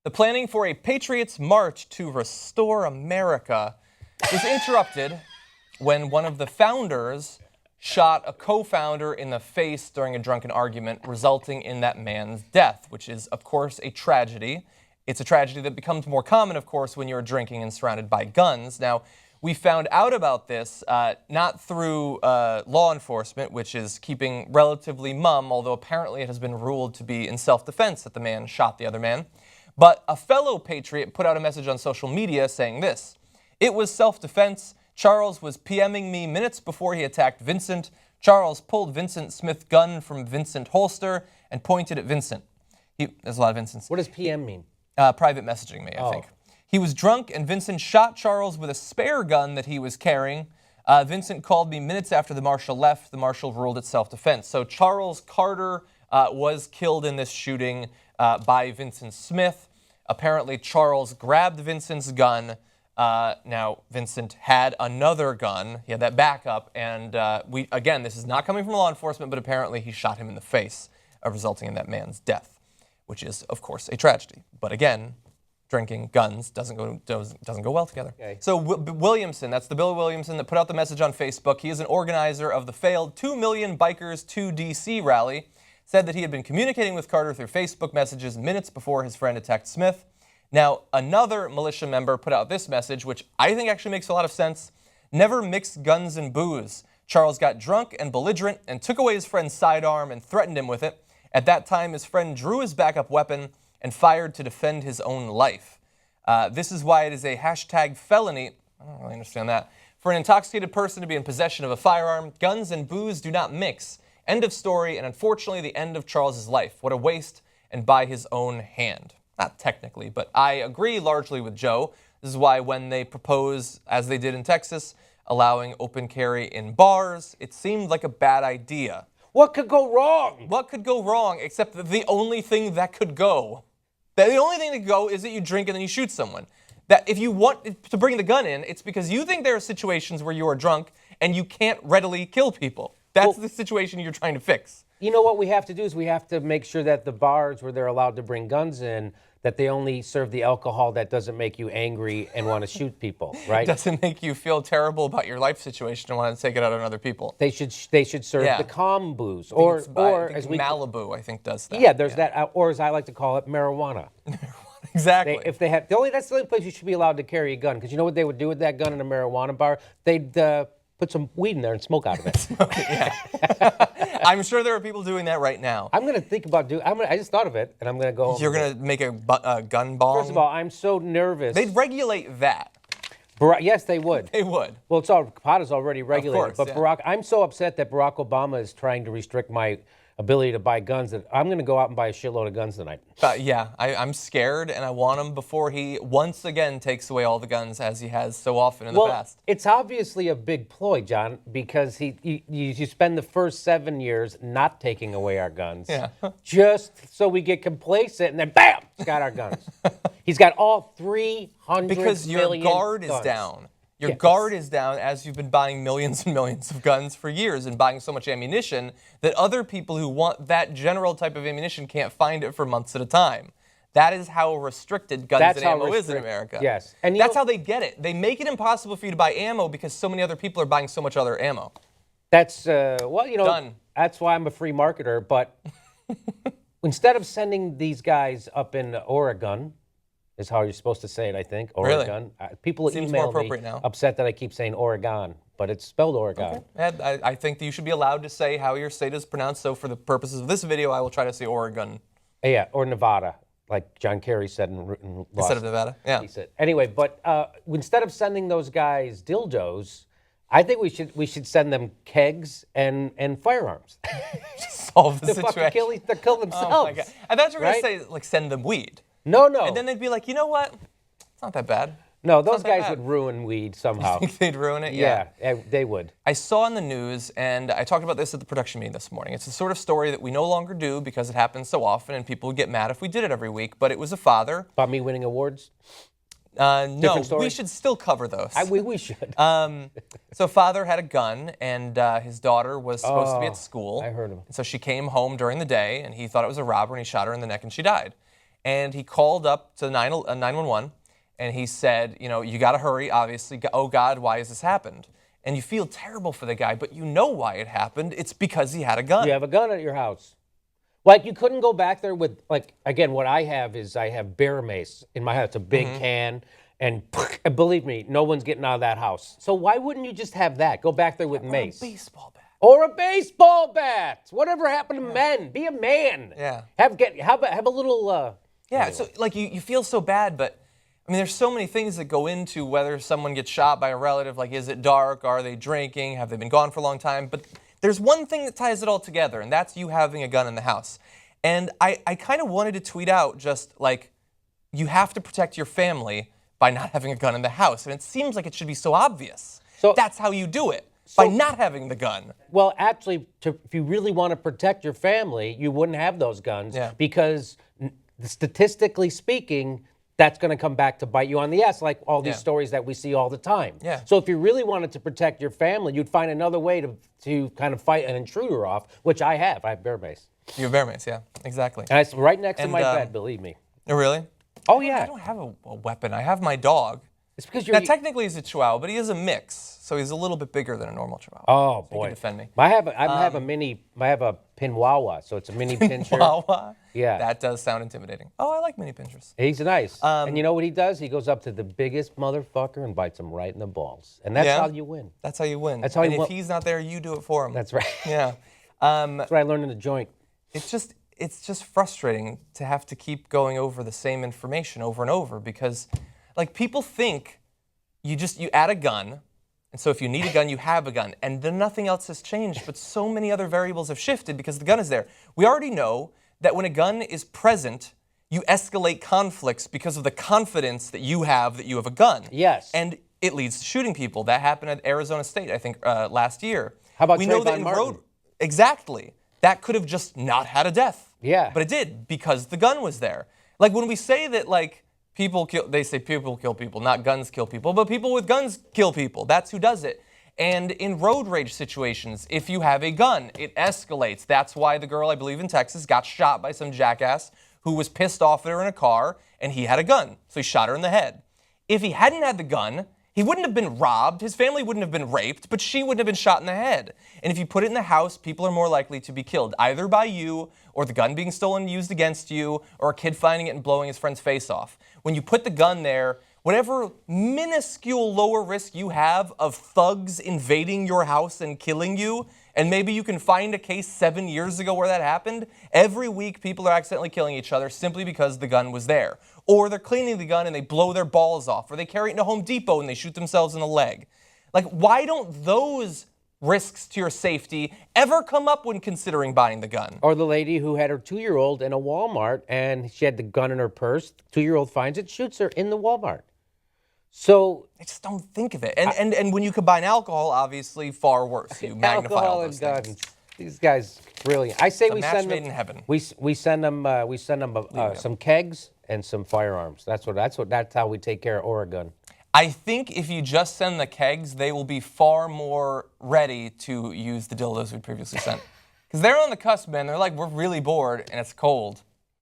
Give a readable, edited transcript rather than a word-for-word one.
The planning for a Patriots march to restore America was interrupted when one of the founders shot a co-founder in the face during a drunken argument, resulting in that man's death, which is, of course, a tragedy. It's a tragedy that becomes more common, of course, when you're drinking and surrounded by guns. Now, we found out about this not through law enforcement, which is keeping relatively mum, although apparently it has been ruled to be in self-defense that the man shot the other man. But a fellow Patriot put out a message on social media saying this: "It was self-defense. Charles was PMing me minutes before he attacked Vincent. Charles pulled Vincent Smith's gun from Vincent's holster and pointed at Vincent." There's a lot of Vincents. What does PM mean? Private messaging me, I think. He was drunk, and Vincent shot Charles with a spare gun that he was carrying. Vincent called me minutes after the marshal left. The marshal ruled it self-defense. So Charles Carter was killed in this shooting by Vincent Smith. Apparently, Charles grabbed Vincent's gun. Now, Vincent had another gun. He had that backup. And again, this is not coming from law enforcement, but apparently he shot him in the face, resulting in that man's death, which is, of course, a tragedy. But again, drinking, guns, doesn't go well together. Okay. So Williamson, that's the Bill Williamson that put out the message on Facebook. He is an organizer of the failed 2 Million Bikers to D.C. rally. Said that he had been communicating with Carter through Facebook messages minutes before his friend attacked Smith. Now, another militia member put out this message, which I think actually makes a lot of sense. "Never mix guns and booze. Charles got drunk and belligerent and took away his friend's sidearm and threatened him with it. At that time, his friend drew his backup weapon and fired to defend his own life. This is why it is a hashtag felony." I don't really understand that. "For an intoxicated person to be in possession of a firearm. Guns and booze do not mix. End of story, and unfortunately the end of Charles's life. What a waste, and by his own hand." Not technically, but I agree largely with Joe. This is why when they propose, as they did in Texas, allowing open carry in bars, it seemed like a bad idea. What could go wrong? What could go wrong except that the only thing that could go? The only thing that could go is that you drink and then you shoot someone. That if you want to bring the gun in, it's because you think there are situations where you are drunk and you can't readily kill people. That's the situation you're trying to fix. You know what we have to do is we have to make sure that the bars where they're allowed to bring guns in, that they only serve the alcohol that doesn't make you angry and want to shoot people, right? Doesn't make you feel terrible about your life situation and want to take it out on other people. They should serve the calm booze, or as we Malibu, I think, does that. Yeah, there's that, or as I like to call it, marijuana. Exactly. If they have that's the only place you should be allowed to carry a gun, because you know what they would do with that gun in a marijuana bar? They'd put some weed in there and smoke out of it. Yeah. I'm sure there are people doing that right now. I'm going to think about I just thought of it, and I'm going to go home. You're going to make a gun bong? First of all, I'm so nervous. They'd regulate that. Yes, they would. They would. Well, pot is already regulated. Of course, but I'm so upset that Barack Obama is trying to restrict my ability to buy guns that I'm going to go out and buy a shitload of guns tonight. I'm scared, and I want him before he once again takes away all the guns as he has so often in the past. It's obviously a big ploy, John, because you spend the first 7 years not taking away our guns, just so we get complacent, and then bam, he's got our guns. He's got all 300 because your guard is down. Your guard is down as you've been buying millions and millions of guns for years and buying so much ammunition that other people who want that general type of ammunition can't find it for months at a time. That is how restricted guns and ammo is in America. Yes. And that's how they get it. They make it impossible for you to buy ammo because so many other people are buying so much other ammo. That's, done. That's why I'm a free marketer. But instead of sending these guys up in Oregon, is how you're supposed to say it, I think. Oregon. Really? People email me upset that I keep saying Oregon, but it's spelled Oregon. Okay. I think that you should be allowed to say how your state is pronounced. So for the purposes of this video, I will try to say Oregon. Yeah, or Nevada, like John Kerry said instead of Nevada. Yeah. He said. Anyway, but instead of sending those guys dildos, I think we should send them kegs and firearms. Solve the situation. They'll kill themselves. Oh my God. I thought you were going to say like send them weed. No. And then they'd be like, you know what? It's not that bad. No, those guys would ruin weed somehow. You think they'd ruin it? Yeah, they would. I saw in the news, and I talked about this at the production meeting this morning. It's the sort of story that we no longer do because it happens so often, and people would get mad if we did it every week. But it was a father. About me winning awards? No, we should still cover those. We should. So father had a gun, and his daughter was supposed to be at school. I heard him. And so she came home during the day, and he thought it was a robber, and he shot her in the neck, and she died. and he called up to 911, and he said, you got to hurry, obviously. Oh, God, why has this happened? And you feel terrible for the guy, but you know why it happened. It's because he had a gun. You have a gun at your house. Like, you couldn't go back there with, like, again, what I have is I have bear mace in my house. It's a big can, and believe me, no one's getting out of that house. So why wouldn't you just have that? Go back there with mace. Or a baseball bat. Or a baseball bat. Whatever happened to men? Be a man. Yeah. Have a little... Yeah, so, like, you feel so bad, but... I mean, there's so many things that go into whether someone gets shot by a relative, like is it dark, are they drinking, have they been gone for a long time? But there's one thing that ties it all together, and that's you having a gun in the house. And I kind of wanted to tweet out just like, you have to protect your family by not having a gun in the house. And it seems like it should be so obvious. So that's how you do it, by not having the gun. Well, actually, if you really want to protect your family, you wouldn't have those guns because statistically speaking, that's going to come back to bite you on the ass, like all these stories that we see all the time. Yeah. So if you really wanted to protect your family, you'd find another way to kind of fight an intruder off, which I have. I have bear mace. You have bear mace, yeah, exactly. And it's right next to my bed, believe me. Oh, really? Oh, yeah. I don't have a weapon. I have my dog. It's because you're... Now, technically he's a Chihuahua, but he is a mix, so he's a little bit bigger than a normal Chihuahua. Oh, so boy. He can defend me. I have a Pinwawa, so it's a mini pinscher. Pinwawa? Yeah. That does sound intimidating. Oh, I like mini pinchers. He's nice. And you know what he does? He goes up to the biggest motherfucker and bites him right in the balls. And that's how you win. That's how you win. That's how and if he's not there, you do it for him. That's right. Yeah. That's what I learned in the joint. It's just frustrating to have to keep going over the same information over and over because, like, people think you add a gun, and so if you need a gun, you have a gun, and then nothing else has changed, but so many other variables have shifted because the gun is there. We already know that when a gun is present, you escalate conflicts because of the confidence that you have a gun. Yes. And it leads to shooting people. That happened at Arizona State, I think, last year. How about we know that Trayvon Martin? Exactly. That could have just not had a death. Yeah. But it did because the gun was there. Like when we say that, like, they say people kill people, not guns kill people, but people with guns kill people. That's who does it. And in road rage situations, if you have a gun, it escalates. That's why the girl, I believe in Texas, got shot by some jackass who was pissed off at her in a car, and he had a gun. So he shot her in the head. If he hadn't had the gun, he wouldn't have been robbed, his family wouldn't have been raped, but she wouldn't have been shot in the head. And if you put it in the house, people are more likely to be killed, either by you, or the gun being stolen and used against you, or a kid finding it and blowing his friend's face off. When you put the gun there, whatever minuscule lower risk you have of thugs invading your house and killing you, and maybe you can find a case 7 years ago where that happened, every week people are accidentally killing each other simply because the gun was there. Or they're cleaning the gun and they blow their balls off, or they carry it into Home Depot and they shoot themselves in the leg. Like, why don't those risks to your safety ever come up when considering buying the gun? Or the lady who had her 2-year-old in a Walmart and she had the gun in her purse. 2-year-old finds it, shoots her in the Walmart. So I just don't think of it. And when you combine alcohol, obviously far worse. You magnify all those things. These guys, brilliant. I say It's a we match send made them. in heaven. We send them some kegs and some firearms. That's how we take care of Oregon. I think if you just send the kegs, they will be far more ready to use the dildos we previously sent. Because they're on the cusp, man. They're like, we're really bored and it's cold.